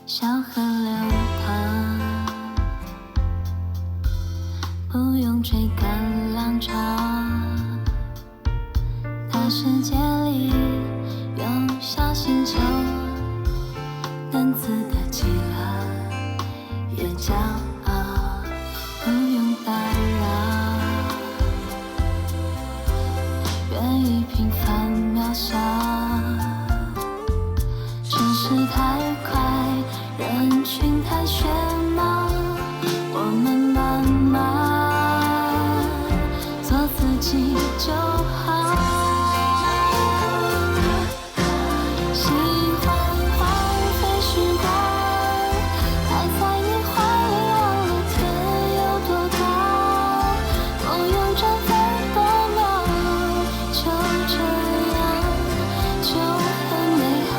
小河流淌，不用追赶浪潮。大世界里有小星球，单词的企鹅越骄傲，不用打扰。源于平凡渺小，城市太快，人群太喧闹，我们慢慢做自己就好。喜欢荒废时光，还在你怀里忘了天有多高，梦有绽放多秒，就这样就很美好。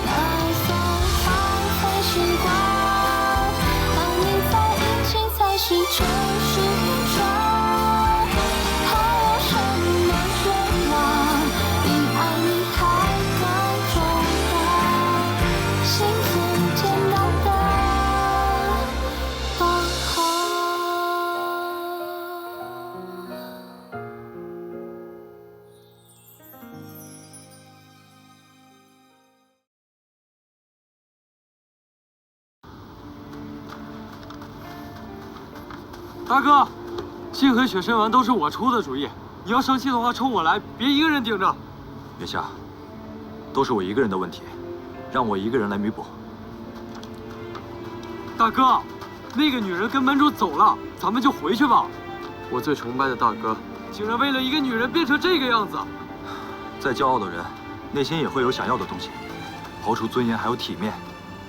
那送荒废时光，和你在一起才是真实不爽。还有什么愿望比爱你还更重要？幸福简单的多好。大哥，星河雪参丸都是我出的主意，你要生气的话冲我来，别一个人顶着。月下，都是我一个人的问题，让我一个人来弥补。大哥，那个女人跟门主走了，咱们就回去吧。我最崇拜的大哥，竟然为了一个女人变成这个样子。再骄傲的人，内心也会有想要的东西，刨除尊严还有体面，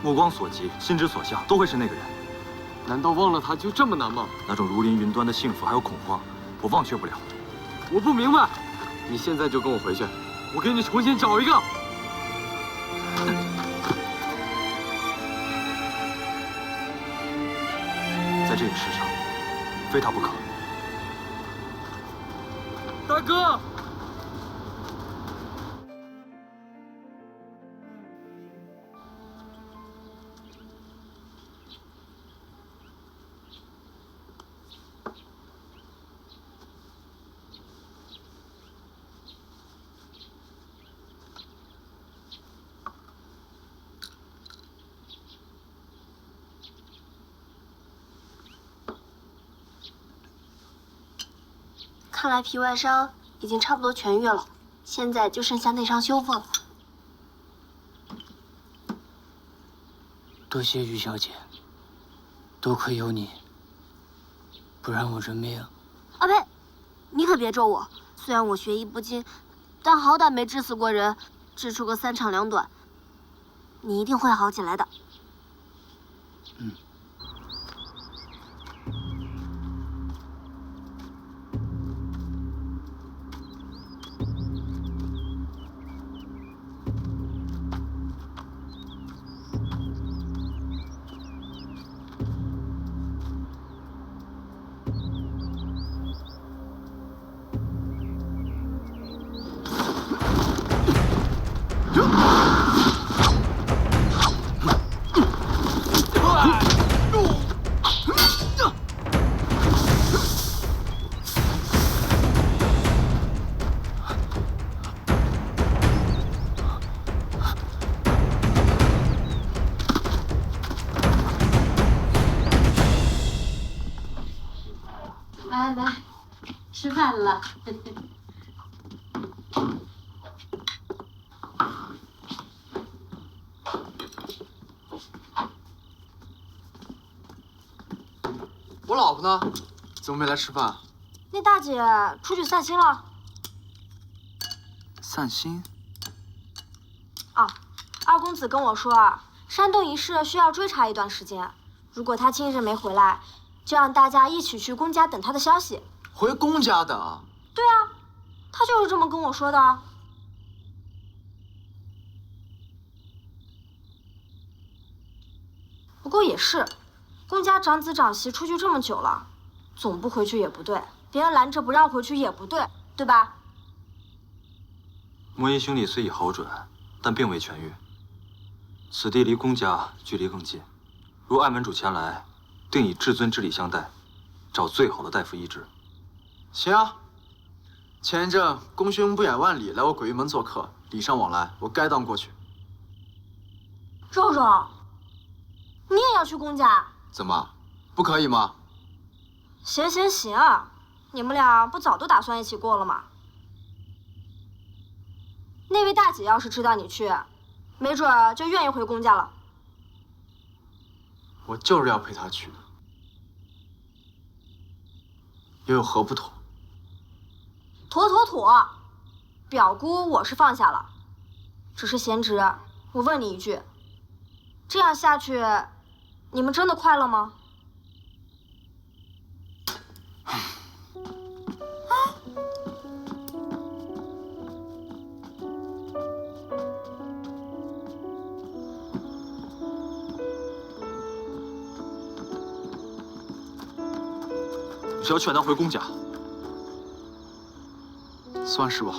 目光所及，心之所向，都会是那个人。难道忘了她就这么难吗？那种如临云端的幸福还有恐慌，我忘却不了。我不明白，你现在就跟我回去，我给你重新找一个。在这个世上，非他不可。大哥。看来皮外伤已经差不多痊愈了，现在就剩下内伤修复了。多谢于小姐，多亏有你，不然我这命……啊呸！你可别咒我，虽然我学艺不精，但好歹没治死过人，治出个3长2短。你一定会好起来的。嗯。来，吃饭了。我老婆呢？怎么没来吃饭？那大姐出去散心了。散心？啊，二公子跟我说啊，山洞一事需要追查一段时间，如果他今日没回来，就让大家一起去公家等他的消息。回公家等？对啊，他就是这么跟我说的。不过也是，公家长子长媳出去这么久了，总不回去也不对，别人拦着不让回去也不对，对吧？魔音兄弟虽已好转，但并未痊愈。此地离公家距离更近，若爱门主前来，定以至尊之礼相待，找最好的大夫医治。行啊。前一阵公兄不远万里来我鬼域门做客，礼尚往来，我该当过去。肉肉，你也要去公家？怎么，不可以吗？行行行，你们俩不早都打算一起过了吗？那位大姐要是知道你去，没准儿就愿意回公家了。我就是要陪她去的，又有何不妥？妥，表姑我是放下了，只是贤侄，我问你一句，这样下去，你们真的快乐吗？你是要劝他回公家？算是吧。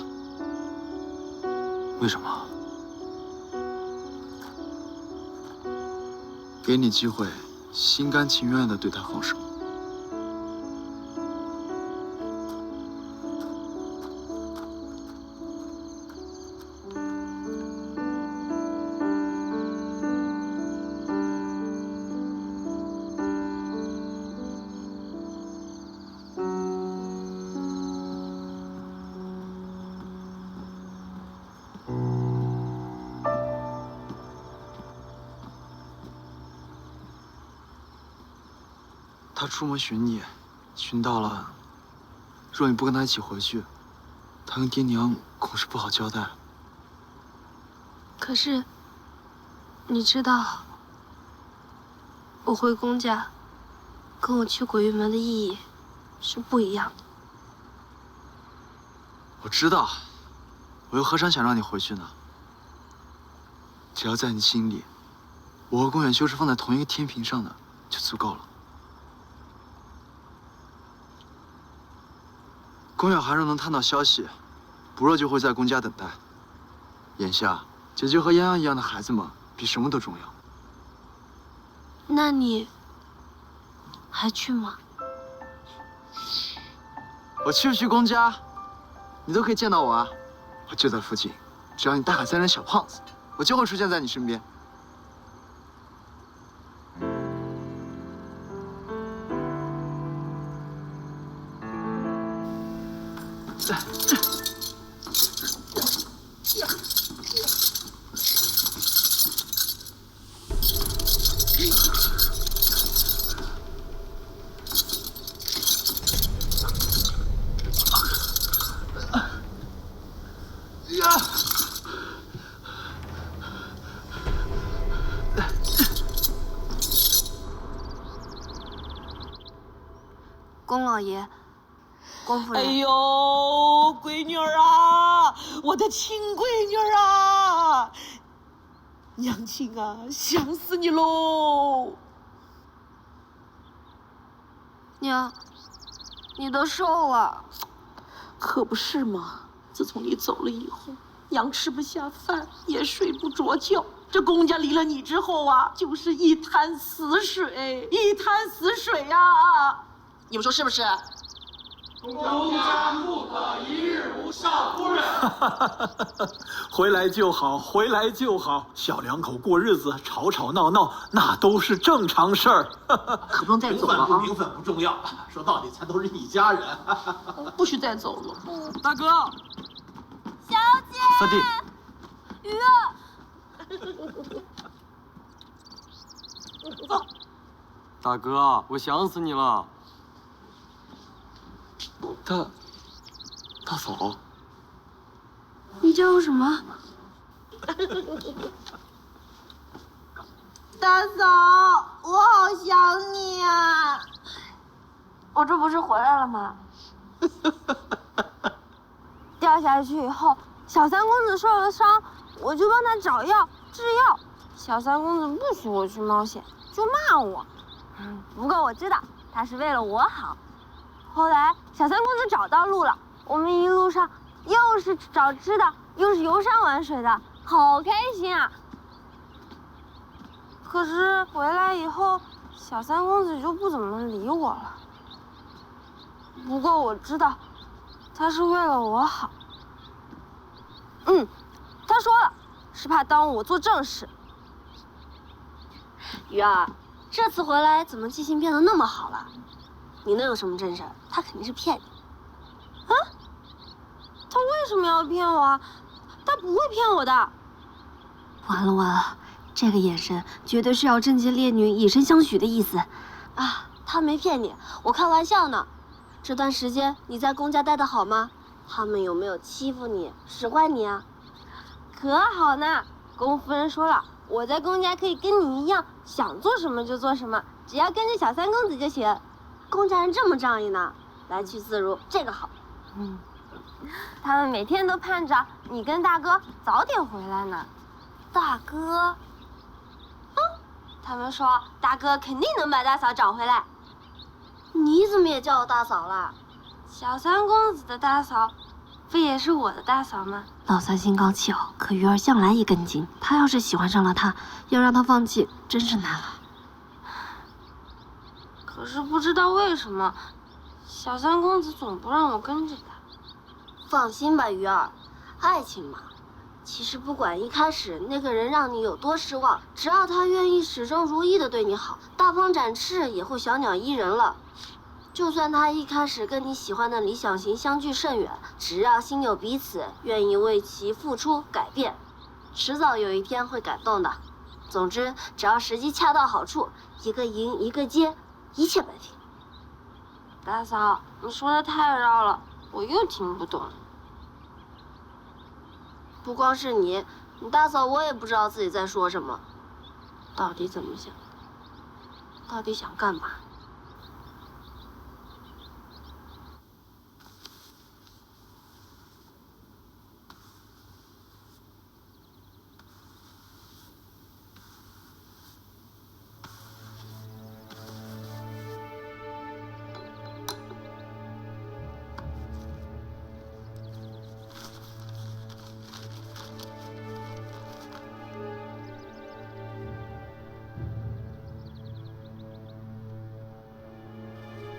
为什么？给你机会，心甘情愿地对他放手。他出门寻你，寻到了。若你不跟他一起回去，他跟爹娘恐是不好交代。可是，你知道，我回公家，跟我去鬼域门的意义是不一样的。我知道，我又何尝想让你回去呢？只要在你心里，我和宫远修是放在同一个天平上的，就足够了。宫远还是能探到消息，不热就会在宫家等待。眼下，姐姐和泱泱一样的孩子们比什么都重要。那你还去吗？我去不去宫家，你都可以见到我啊！我就在附近，只要你大喊3声小胖子，我就会出现在你身边。宫老爷，宫夫人。哎呦，闺女儿啊，我的亲闺女儿啊，娘亲啊，想死你喽！娘，你都瘦了。可不是嘛！自从你走了以后，娘吃不下饭，也睡不着觉。这公家离了你之后啊，就是一潭死水，一潭死水啊！你们说是不是？公家不可一日无少夫人。回来就好，回来就好。小两口过日子，吵吵闹闹，那都是正常事儿。可不能再走了啊！名分不重要，说到底咱都是一家人。不许再走了。大哥，小姐，三弟，鱼儿，走。大哥，我想死你了。大嫂，你叫我什么？大嫂，我好想你啊！我这不是回来了吗？掉下去以后，小三公子受了伤，我就帮他找药治药。小三公子不许我去冒险，就骂我。不过我知道他是为了我好。后来小三公子找到路了，我们一路上又是找吃的，又是游山玩水的，好开心啊！可是回来以后，小三公子就不怎么理我了。不过我知道，他是为了我好。他说了，是怕耽误我做正事。鱼儿，这次回来怎么记性变得那么好了？你能有什么正事？他肯定是骗你。啊？他为什么要骗我啊？他不会骗我的。完了完了，这个眼神绝对是要贞洁烈女以身相许的意思。啊，他没骗你，我开玩笑呢。这段时间你在公家待得好吗？他们有没有欺负你、使唤你啊？可好呢，宫夫人说了，我在公家可以跟你一样，想做什么就做什么，只要跟着小三公子就行。公家人这么仗义呢，来去自如，这个好。他们每天都盼着你跟大哥早点回来呢。大哥？他们说大哥肯定能把大嫂找回来。你怎么也叫我大嫂了？小三公子的大嫂，不也是我的大嫂吗？老三心高气傲，可鱼儿向来一根筋。他要是喜欢上了他，要让他放弃真是难了。可是不知道为什么，小三公子总不让我跟着他。放心吧，鱼儿，爱情嘛，其实不管一开始那个人让你有多失望，只要他愿意始终如一的对你好，大鹏展翅也会小鸟依人了。就算他一开始跟你喜欢的理想型相距甚远，只要心有彼此，愿意为其付出改变，迟早有一天会感动的。总之，只要时机恰到好处，一个迎一个接，一切摆平。大嫂，你说的太绕了，我又听不懂。不光是你大嫂，我也不知道自己在说什么，到底怎么想，到底想干嘛？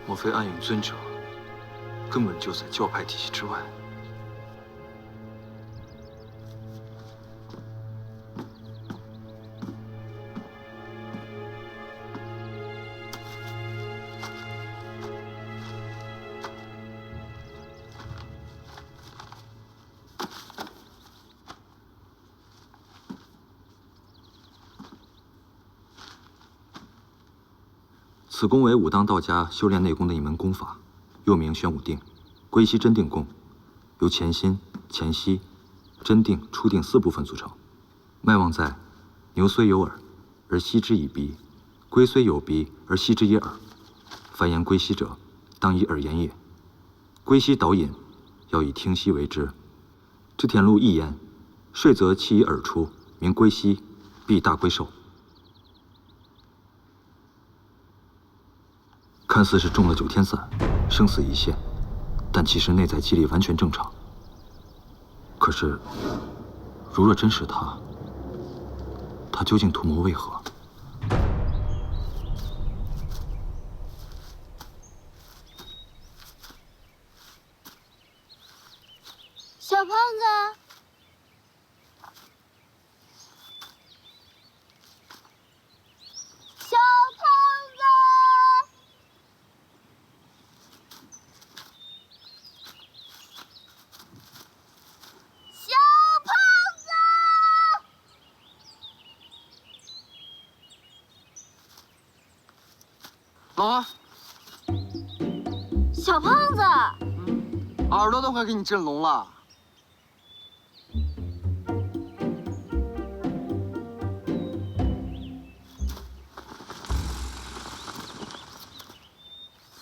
莫非暗影尊者根本就在教派体系之外？此功为武当道家修炼内功的一门功法，又名玄武定、归息真定功，由前心、前息、真定、初定4部分组成。脉望在牛虽有耳，而息之以鼻；龟虽有鼻，而息之以耳。凡言归息者，当以耳言也。归息导引，要以听息为之。织田录一言：睡则气以耳出，名归息，必大归寿。看似是中了9天散，生死一线，但其实内在机理完全正常。可是，如若真是他，他究竟图谋为何？小胖子。小胖子。小胖子。老二，小胖子。耳朵都快给你震聋了。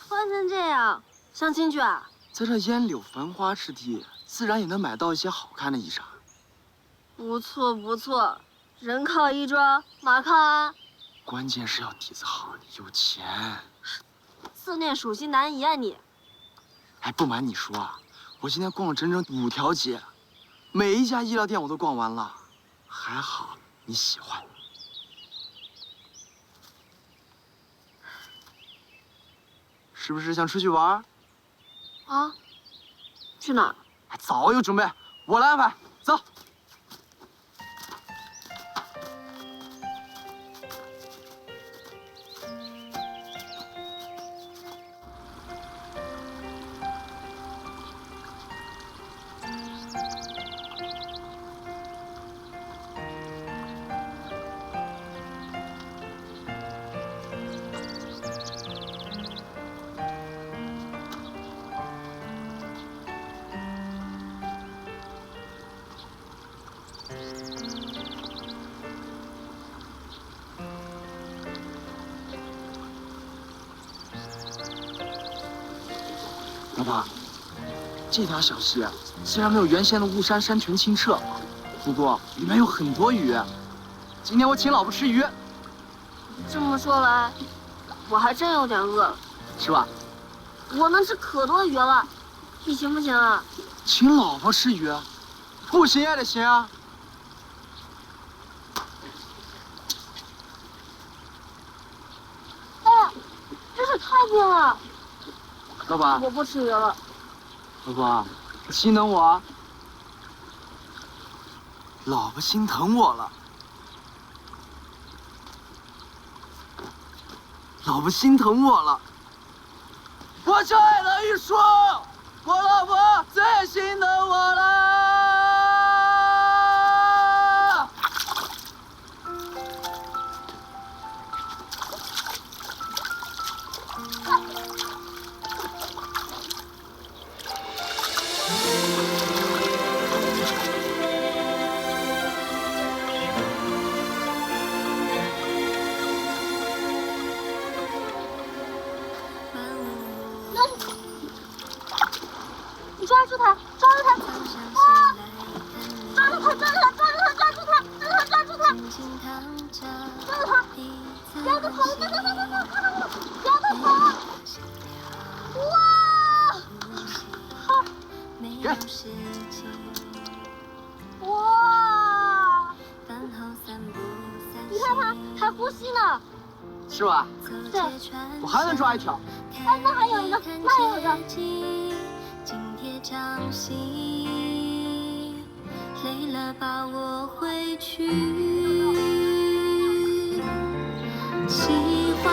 穿成这样，相亲去啊？在这烟柳繁花之地，自然也能买到一些好看的衣裳。不错不错，人靠衣装，马靠鞍。关键是要底子好，有钱。自恋属性难移啊你！哎，不瞒你说啊，我今天逛了整整5条街，每一家医疗店我都逛完了，还好你喜欢。是不是想出去玩？啊？去哪儿？早有准备，我来安排。走。老爸，这条小溪虽然没有原先的雾山山泉清澈，不过里面有很多鱼。今天我请老婆吃鱼，这么说来，我还真有点饿了。是吧？我能吃可多鱼了，你行不行啊？请老婆吃鱼，不行也得行啊。哎，真是太冰了。老爸，我不吃鱼了。老婆，你心疼我？老婆心疼我了。老婆心疼我了。我就爱了一说，我老婆最心疼我了。你抓住他，抓住他！啊！抓住他，抓住他，抓住他，抓住他，抓住他！抓住他！不要他跑，走走走走走，不要他跑！哇！好，哇！你看他还呼吸呢。是吧？对，我还能抓一条。哎，那还有一个，那还有一个。掌心，累了把我回去。喜欢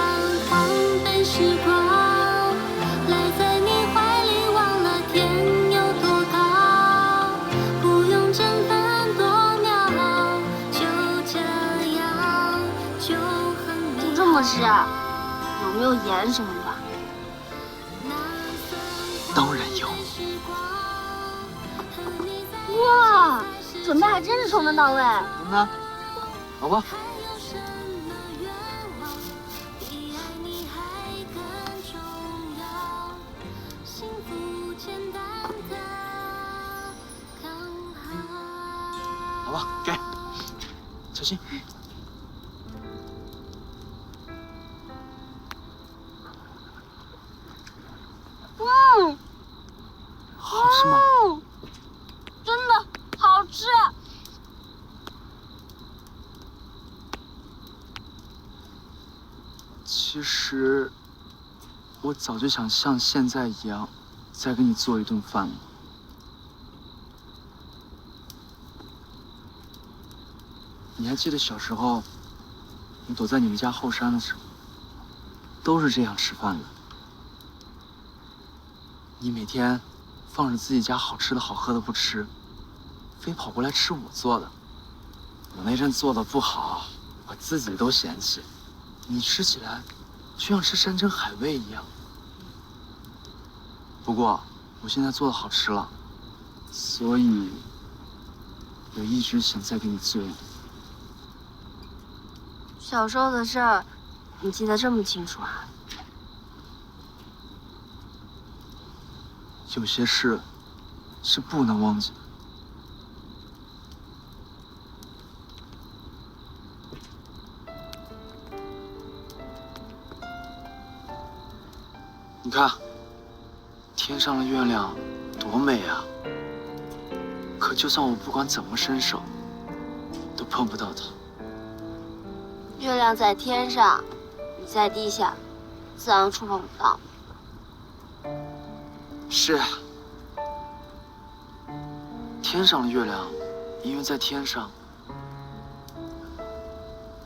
放飞时光，赖在你怀里，忘了天有多高，不用争分夺秒，就这样就很美好。就这么吃啊？有没有盐什么的？当然有。哇，准备还真是充分到位。怎么呢，老婆？老婆，给，小心。好吃吗？真的好吃。其实，我早就想像现在一样，再给你做一顿饭了。你还记得小时候，你躲在你们家后山的时候，都是这样吃饭的。你每天放着自己家好吃的好喝的不吃，非跑过来吃我做的。我那阵做的不好，我自己都嫌弃。你吃起来就像吃山珍海味一样。不过我现在做的好吃了，所以我一直想再给你做一顿。小时候的事儿，你记得这么清楚啊？有些事是不能忘记的。你看，天上的月亮多多美啊！可就算我不管怎么伸手，都碰不到它。月亮在天上，你在地下，自然触碰不到。是啊，天上的月亮，因为在天上，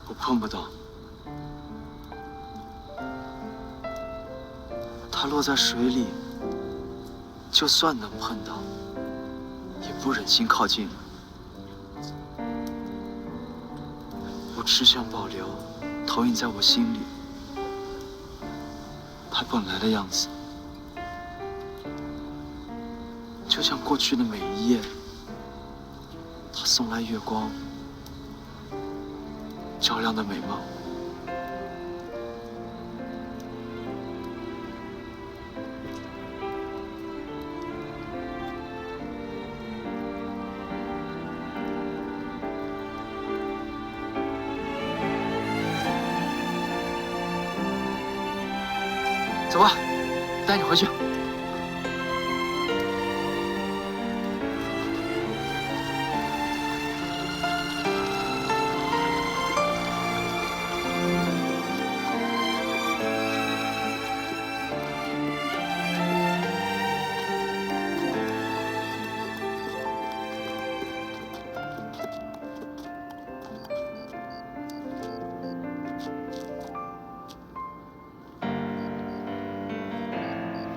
我碰不到。它落在水里，就算能碰到，也不忍心靠近了。我只想保留投影在我心里它本来的样子，就像过去的每一夜，它送来月光，照亮的美梦。走吧，带你回去。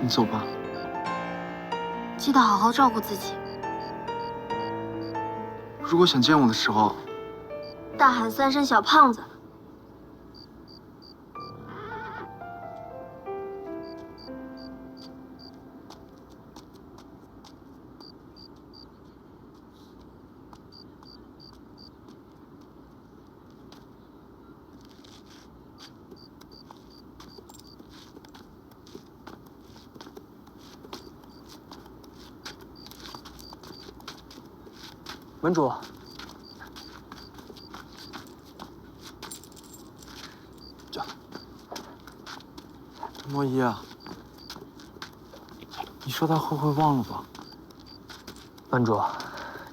你走吧。记得好好照顾自己。如果想见我的时候，大喊3声小胖子。门主，莫一啊，你说他会不会忘了吧？门主，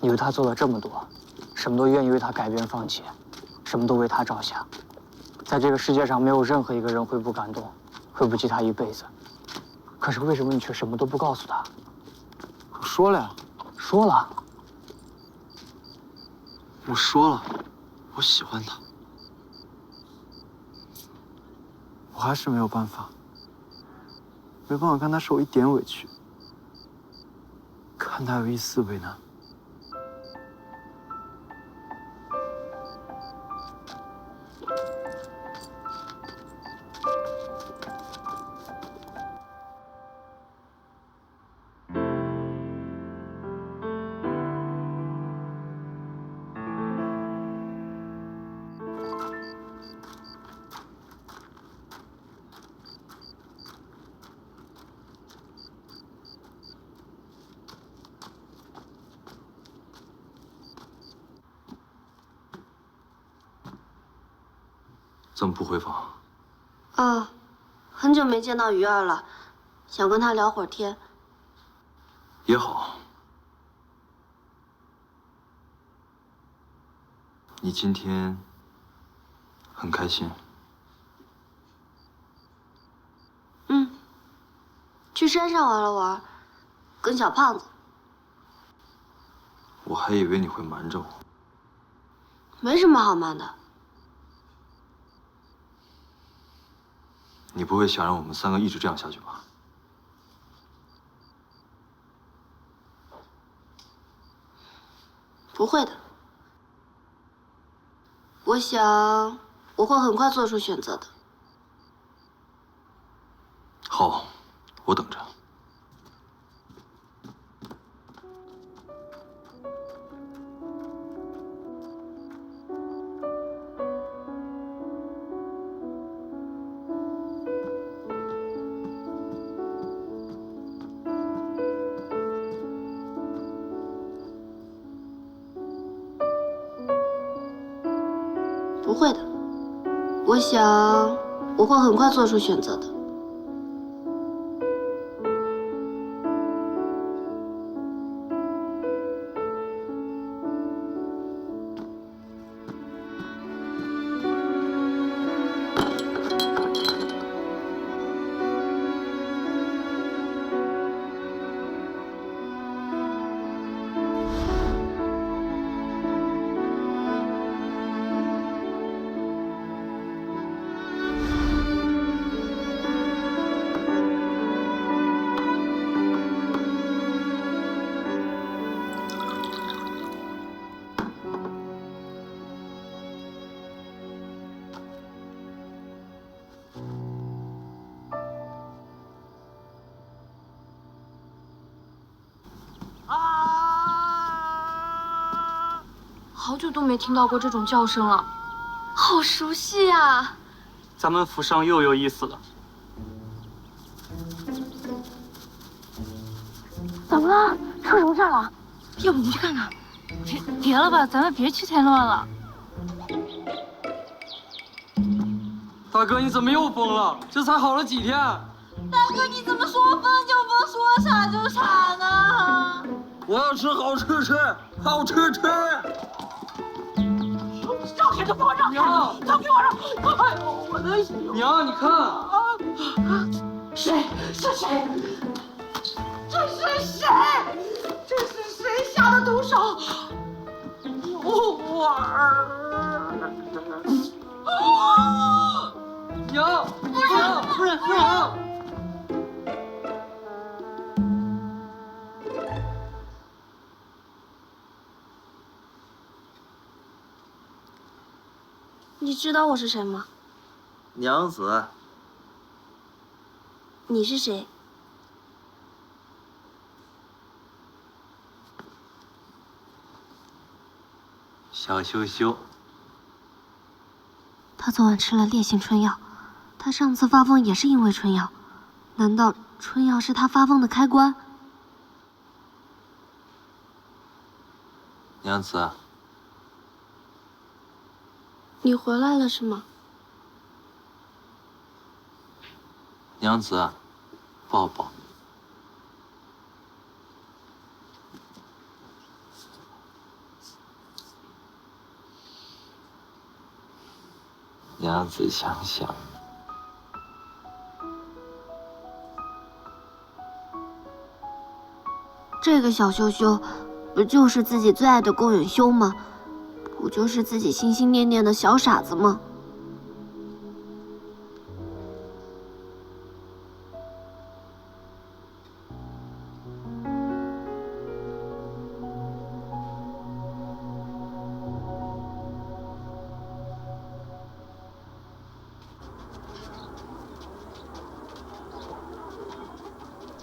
你为他做了这么多，什么都愿意为他改变放弃，什么都为他着想，在这个世界上没有任何一个人会不感动，会不记他一辈子。可是为什么你却什么都不告诉他？我说了呀。说了。我说了，我喜欢他，我还是没有办法，没办法看他受一点委屈，看他有一丝为难。怎么不回房？啊，很久没见到鱼儿了，想跟他聊会儿天。也好。你今天很开心？嗯，去山上玩了玩，跟小胖子。我还以为你会瞒着我。没什么好瞒的。你不会想让我们3个一直这样下去吧？不会的。我想我会很快做出选择的。好，我等着。不会的，我想我会很快做出选择的。好久都没听到过这种叫声了，好熟悉呀！咱们府上又有意思了。怎么了？出什么事了？要不我们去看看？别了吧，咱们别去添乱了。大哥，你怎么又疯了？这才好了几天。大哥，你怎么说疯就疯，说傻就傻呢？我要吃好吃吃，好吃吃。让开，都给我让开！都给我让开！哎呦，我的娘，你看。谁？是谁？这是谁？这是谁下的毒手？我儿！娘，夫人。你知道我是谁吗？娘子，你是谁？小羞羞。他昨晚吃了烈性春药，他上次发疯也是因为春药，难道春药是他发疯的开关？娘子，你回来了是吗？娘子，抱抱。娘子想想，这个小羞羞，不就是自己最爱的宫允修吗？不就是自己心心念念的小傻子吗？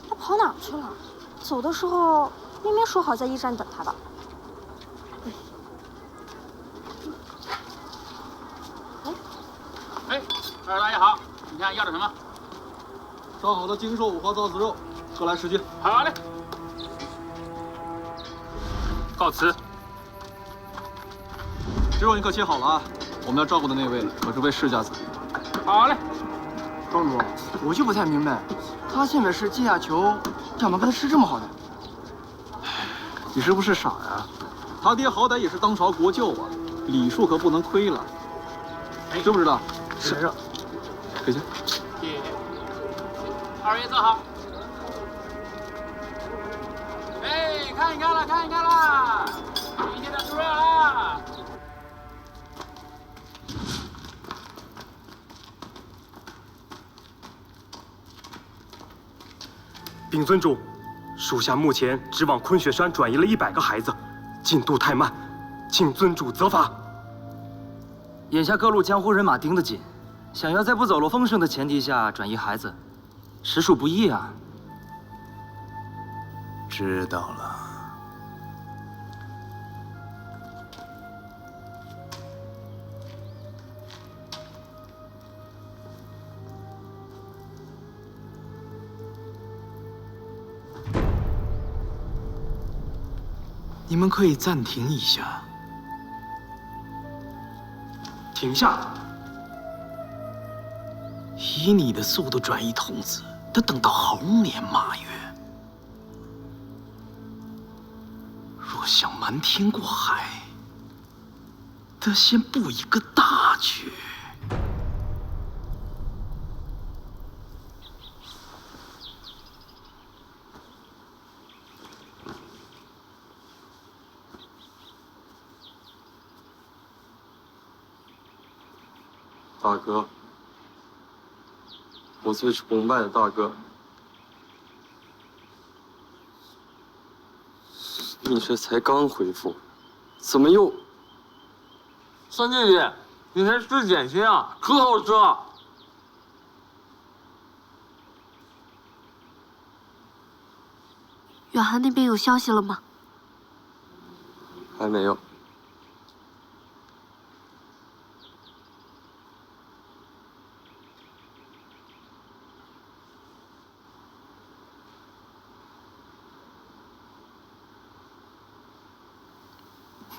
他跑哪儿去了？走的时候明明说好在驿站等他的。哎，二位大爷好，你看要的什么？烧好的精瘦五花糟子肉，各来10斤。好嘞，告辞。这肉你可切好了啊！我们要照顾的那位可是位世家子。好嘞。庄主，我就不太明白，他现在是阶下囚，干嘛跟他吃这么好的？你是不是傻呀？他爹好歹也是当朝国舅啊，礼数可不能亏了。知不知道？是。给钱。谢谢。二位坐好。哎，看一看了，看一看了，新鲜的猪肉啦。禀尊主，属下目前只往昆雪山转移了100个孩子，进度太慢，请尊主责罚。眼下各路江湖人马盯得紧，想要在不走漏风声的前提下转移孩子，实属不易啊。知道了。你们可以暂停一下。停下！以你的速度转移童子，得等到猴年马月。若想瞒天过海，得先布一个大局。大哥，我最崇拜的大哥，你这才刚恢复，怎么又？三弟弟，你才吃点心啊，可好吃了。远寒那边有消息了吗？还没有。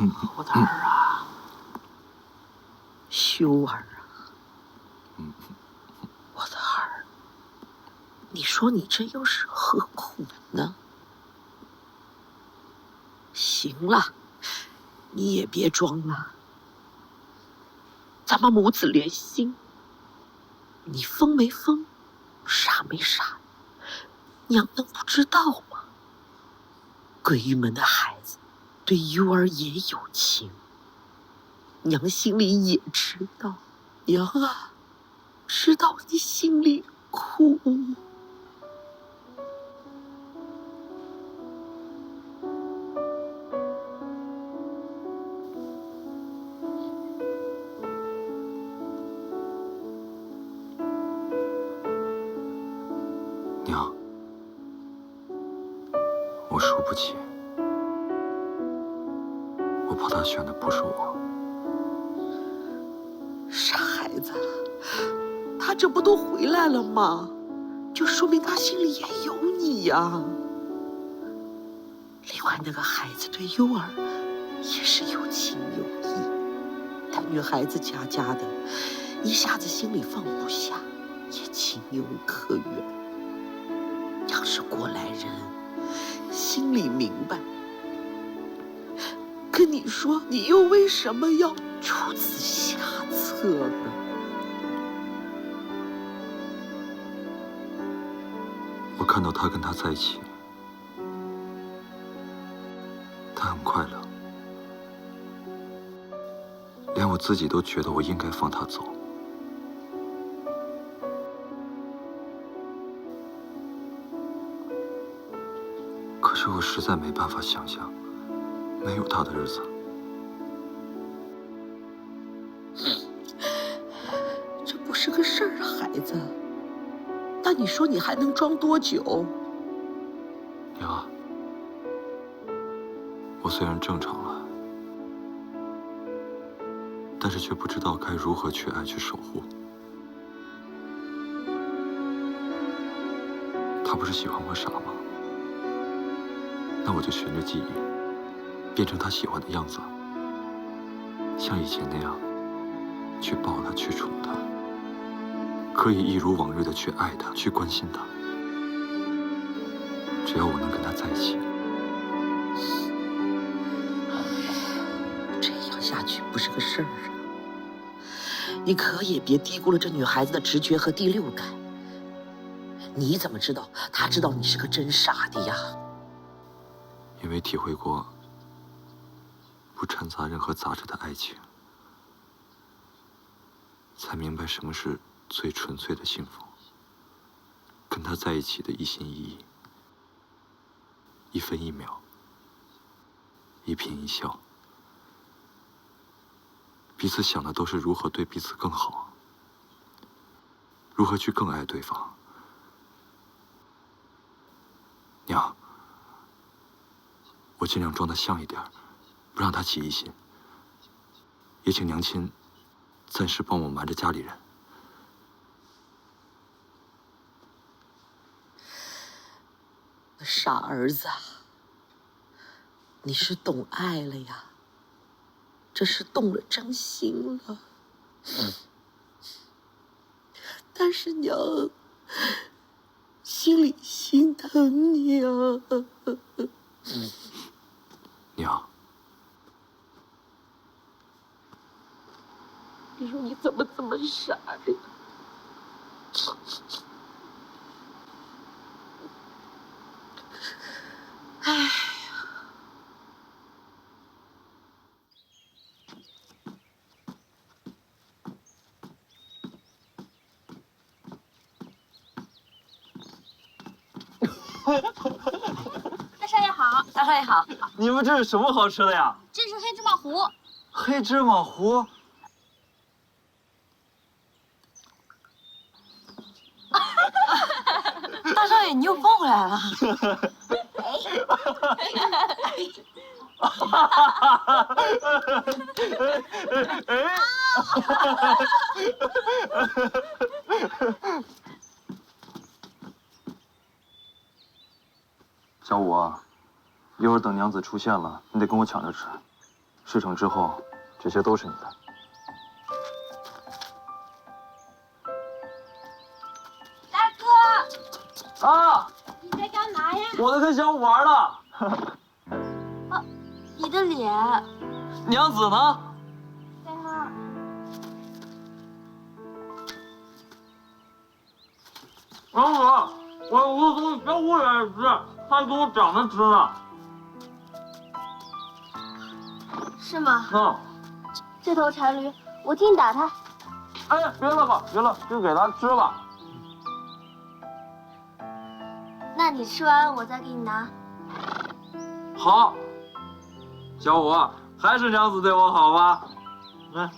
猴子儿啊，修儿啊，我的儿，你说你这又是何苦呢？行了，你也别装了，咱们母子连心。你疯没疯，傻没傻，娘能不知道吗？鬼玉门的孩子对优儿也有情，娘心里也知道，娘啊，知道你心里苦。娘，我输不起，我怕他选的不是我。傻孩子，他这不都回来了吗？就说明他心里也有你呀。另外，那个孩子对优儿也是有情有义，但女孩子家家的，一下子心里放不下，也情有可原。娘是过来人，心里明白。跟你说，你又为什么要出此下策呢？我看到他跟他在一起，他很快乐，连我自己都觉得我应该放他走。可是我实在没办法想象没有他的日子。这不是个事儿啊，孩子。但你说你还能装多久？娘，我虽然正常了，但是却不知道该如何去爱，去守护。他不是喜欢我傻吗？那我就循着记忆，变成他喜欢的样子，像以前那样，去抱他，去宠他，可以一如往日的去爱他，去关心他。只要我能跟他在一起，这样下去不是个事儿啊。你可也别低估了这女孩子的直觉和第六感。你怎么知道她知道你是个真傻的呀？因为体会过不掺杂任何杂质的爱情，才明白什么是最纯粹的幸福。跟他在一起的一心一意，一分一秒，一颦一笑，彼此想的都是如何对彼此更好，如何去更爱对方。娘，我尽量装得像一点，不让他起疑心。也请娘亲暂时帮我瞒着家里人。傻儿子，你是懂爱了呀，这是动了真心了。但是娘心里心疼你啊。娘，你说你怎么这么傻的？哎呀！大少爷好，大少爷好。你们这是什么好吃的呀？这是黑芝麻糊。黑芝麻糊。大少爷，你又蹦回来了。小五啊，一会儿等娘子出现了，你得跟我抢着吃。事成之后，这些都是你的。大哥，啊！你在干嘛呀？我在看小五玩呢。哦，你的脸。娘子呢？在那儿。娘子，我从小五也吃，还给我长着吃呢。是吗？嗯。这头馋驴，我替你打它。哎，别了吧，别了，就给它吃吧。那你吃完，我再给你拿。好。小五，还是娘子对我好吧？嗯。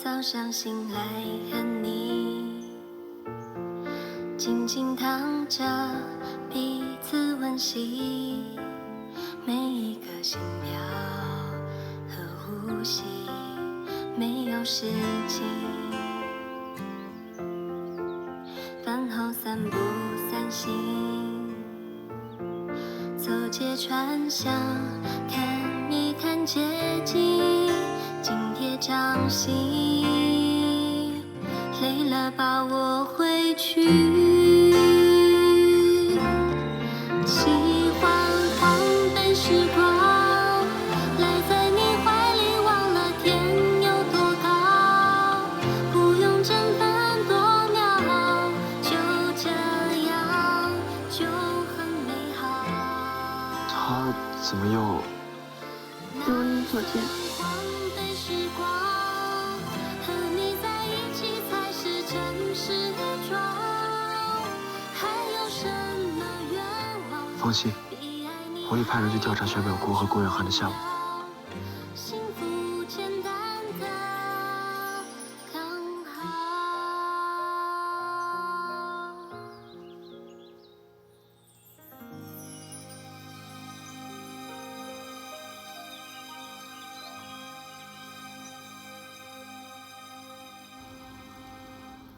早上醒来和你静静躺着，彼此温习，每一个心跳和呼吸，没有事情。饭后散步散心，走街串巷看一看街景，紧贴掌心。累了把我回去，喜欢荒诞时光，赖在你怀里忘了天有多高，不用争分夺秒，就这样就很美好。他怎么又？如你所见。放心，我会派人去调查薛表姑和郭远涵的下落。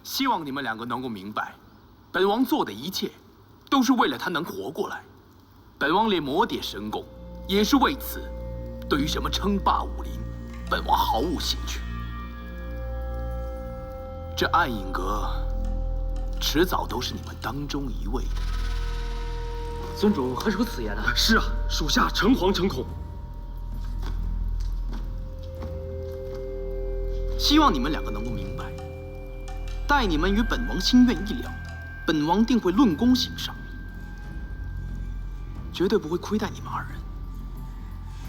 希望你们两个能够明白，本王做的一切，都是为了他能活过来。本王练魔点神功，也是为此。对于什么称霸武林，本王毫无兴趣。这暗影阁，迟早都是你们当中一位。尊主何出此言啊？是啊，属下诚惶诚恐。希望你们两个能够明白，待你们与本王心愿一了，本王定会论功行赏。绝对不会亏待你们二人。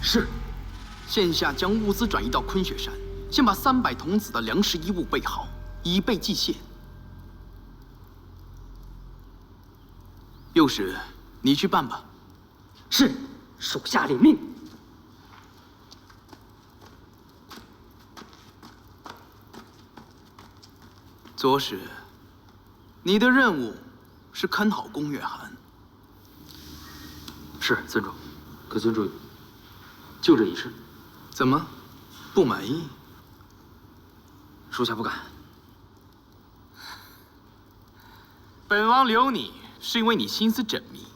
是。现下将物资转移到昆雪山，先把300童子的粮食衣物备好，以备祭献。幼时，你去办吧。是，属下领命。左使，你的任务是看好宫月寒。是，尊主。可尊主，就这一事，怎么不满意？属下不敢。本王留你，是因为你心思缜密，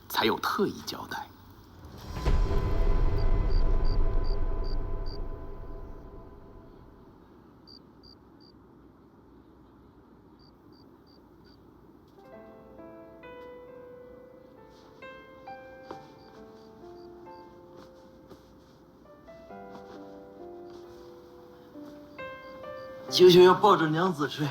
才有特意交代。舅舅要抱着娘子睡。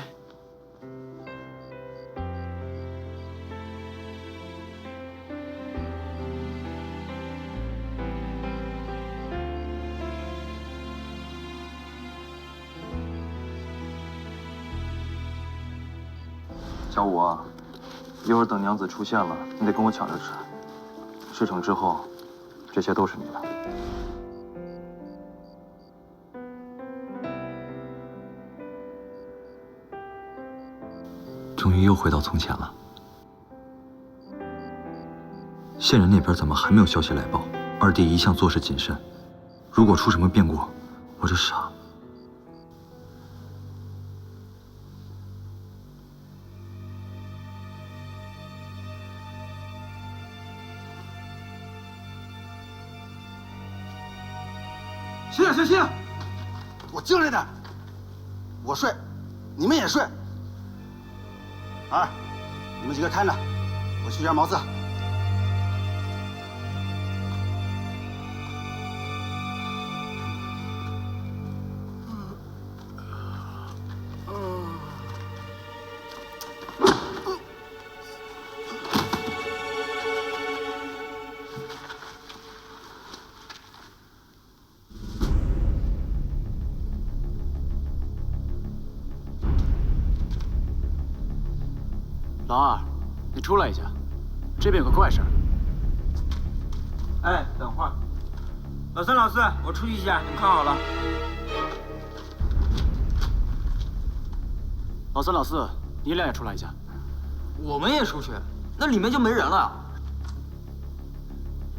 小五啊，一会儿等娘子出现了，你得跟我抢着吃。事成之后，这些都是你的。终于又回到从前了。县人那边怎么还没有消息来报？二弟一向做事谨慎，如果出什么变故，我这傻。醒醒醒醒！我精神点，我睡，你们也睡。儿，你们几个看着，我去件毛字。老二，你出来一下，这边有个怪事儿。哎，等会儿。老三、老四，我出去一下，你们看好了。老三、老四，你俩也出来一下。我们也出去，那里面就没人了。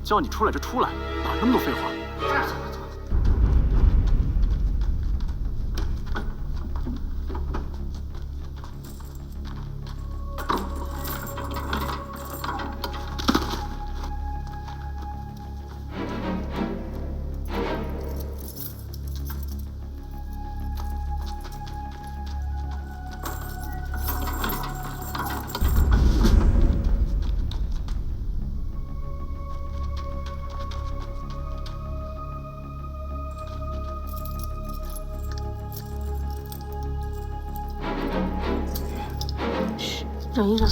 叫你出来就出来，哪那么多废话？忍一忍。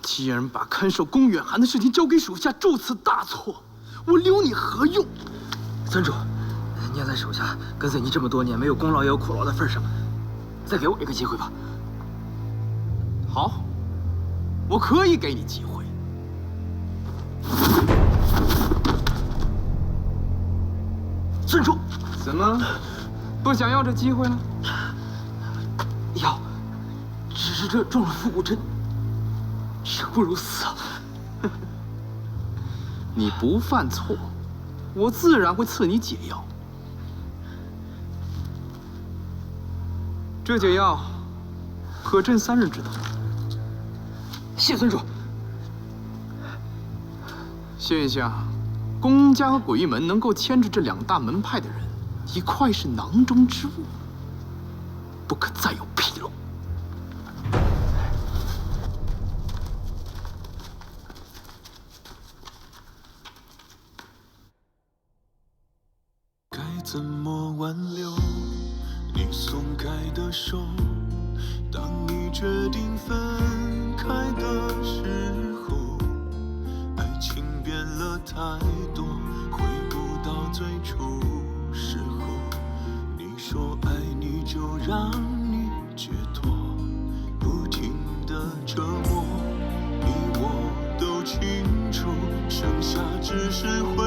既然把看守宫远寒的事情交给属下，铸此大错，我留你何用？尊主，念在手下跟随你这么多年，没有功劳也有苦劳的份上，再给我一个机会吧。好，我可以给你机会。尊主，怎么不想要这机会了？要，只是这中了复古针。生不如死啊！你不犯错，我自然会赐你解药。这解药可朕3日之道。谢尊主。现下，宫家和鬼域门能够牵制这2大门派的人，已快是囊中之物，不可再有纰漏。怎么挽留你松开的手？当你决定分开的时候，爱情变了太多，回不到最初时候。你说爱你就让你解脱，不停的折磨，你我都清楚，剩下只是回